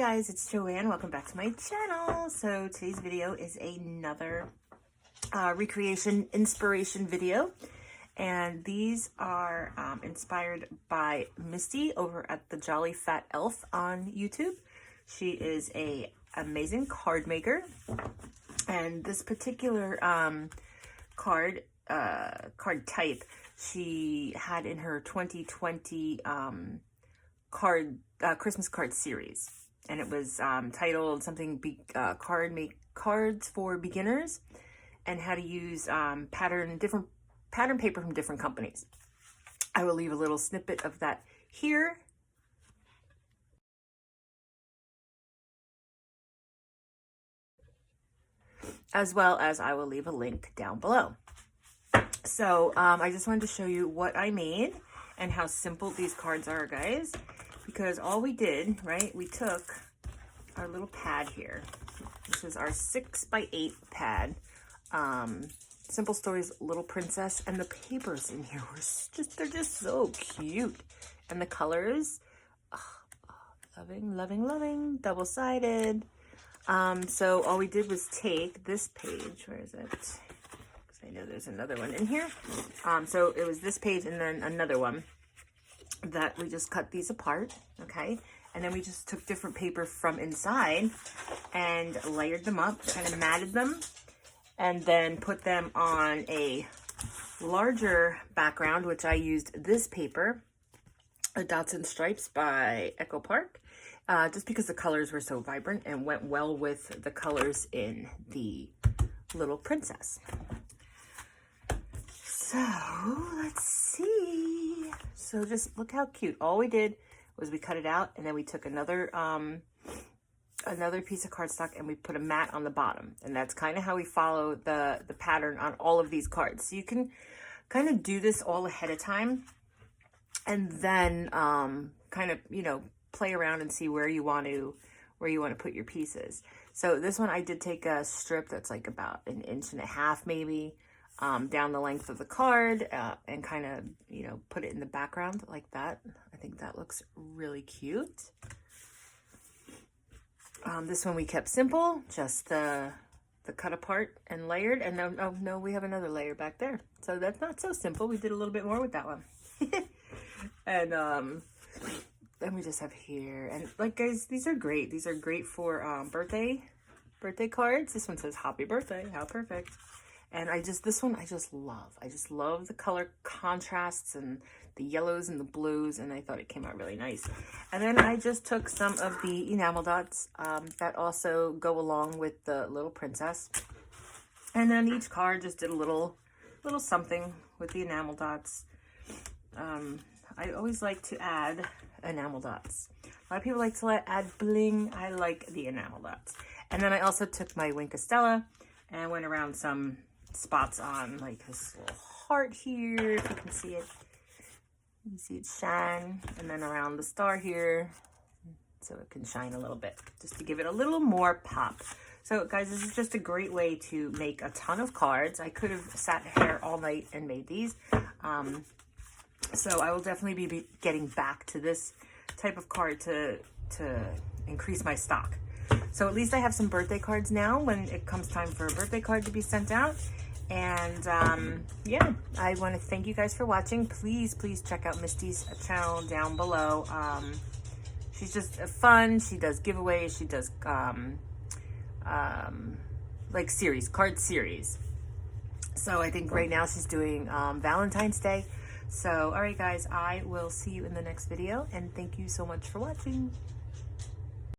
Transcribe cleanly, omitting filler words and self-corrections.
guys, it's Joanne. Welcome back to my channel. So today's video is another recreation inspiration video, and these are inspired by Misty over at the Jolly Fat Elf on YouTube. She is a amazing card maker, and this particular card type she had in her 2020 Christmas card series, and it was titled something cards for beginners, and how to use different pattern paper from different companies. I will leave a little snippet of that here, as well as I will leave a link down below. So I just wanted to show you what I made and how simple these cards are, guys, because all we did, right, we took our little pad here. This is our 6x8 pad. Simple Stories Little Princess, and the papers in here were they're just so cute. And the colors, loving, double-sided. So all we did was take this page, where is it? Because I know there's another one in here. So it was this page and then another one that we just cut these apart, okay? And then we just took different paper from inside and layered them up, kind of matted them, and then put them on a larger background, which I used this paper, a Dots and Stripes by Echo Park, just because the colors were so vibrant and went well with the colors in the Little Princess. So let's see. So just look how cute. All we did was we cut it out, and then we took another piece of cardstock and we put a mat on the bottom. And that's kind of how we follow the pattern on all of these cards. So you can kind of do this all ahead of time, and then kind of, you know, play around and see where you want to put your pieces. So this one, I did take a strip that's like about 1.5 inches maybe, down the length of the card, and kind of, you know, put it in the background like that. I think that looks really cute. This one we kept simple, just the cut apart and layered. And no, we have another layer back there. So that's not so simple. We did a little bit more with that one. And then we just have here, and like, guys, these are great. These are great for birthday cards. This one says happy birthday. How perfect. And this one I just love. I just love the color contrasts and the yellows and the blues, and I thought it came out really nice. And then I just took some of the enamel dots that also go along with the Little Princess. And then each card just did a little something with the enamel dots. I always like to add enamel dots. A lot of people like to add bling. I like the enamel dots. And then I also took my Wink of Stella and went around some spots on, like this little heart here, if you can see it. You see it shine. And then around the star here, so it can shine a little bit, just to give it a little more pop. So guys, this is just a great way to make a ton of cards. I could have sat here all night and made these. So I will definitely be getting back to this type of card to increase my stock. So at least I have some birthday cards now when it comes time for a birthday card to be sent out. And yeah, I want to thank you guys for watching. Please please check out Misty's channel down below. She's just fun. She does giveaways. She does like card series. So I think right now she's doing Valentine's Day. So all right, guys, I will see you in the next video, and thank you so much for watching.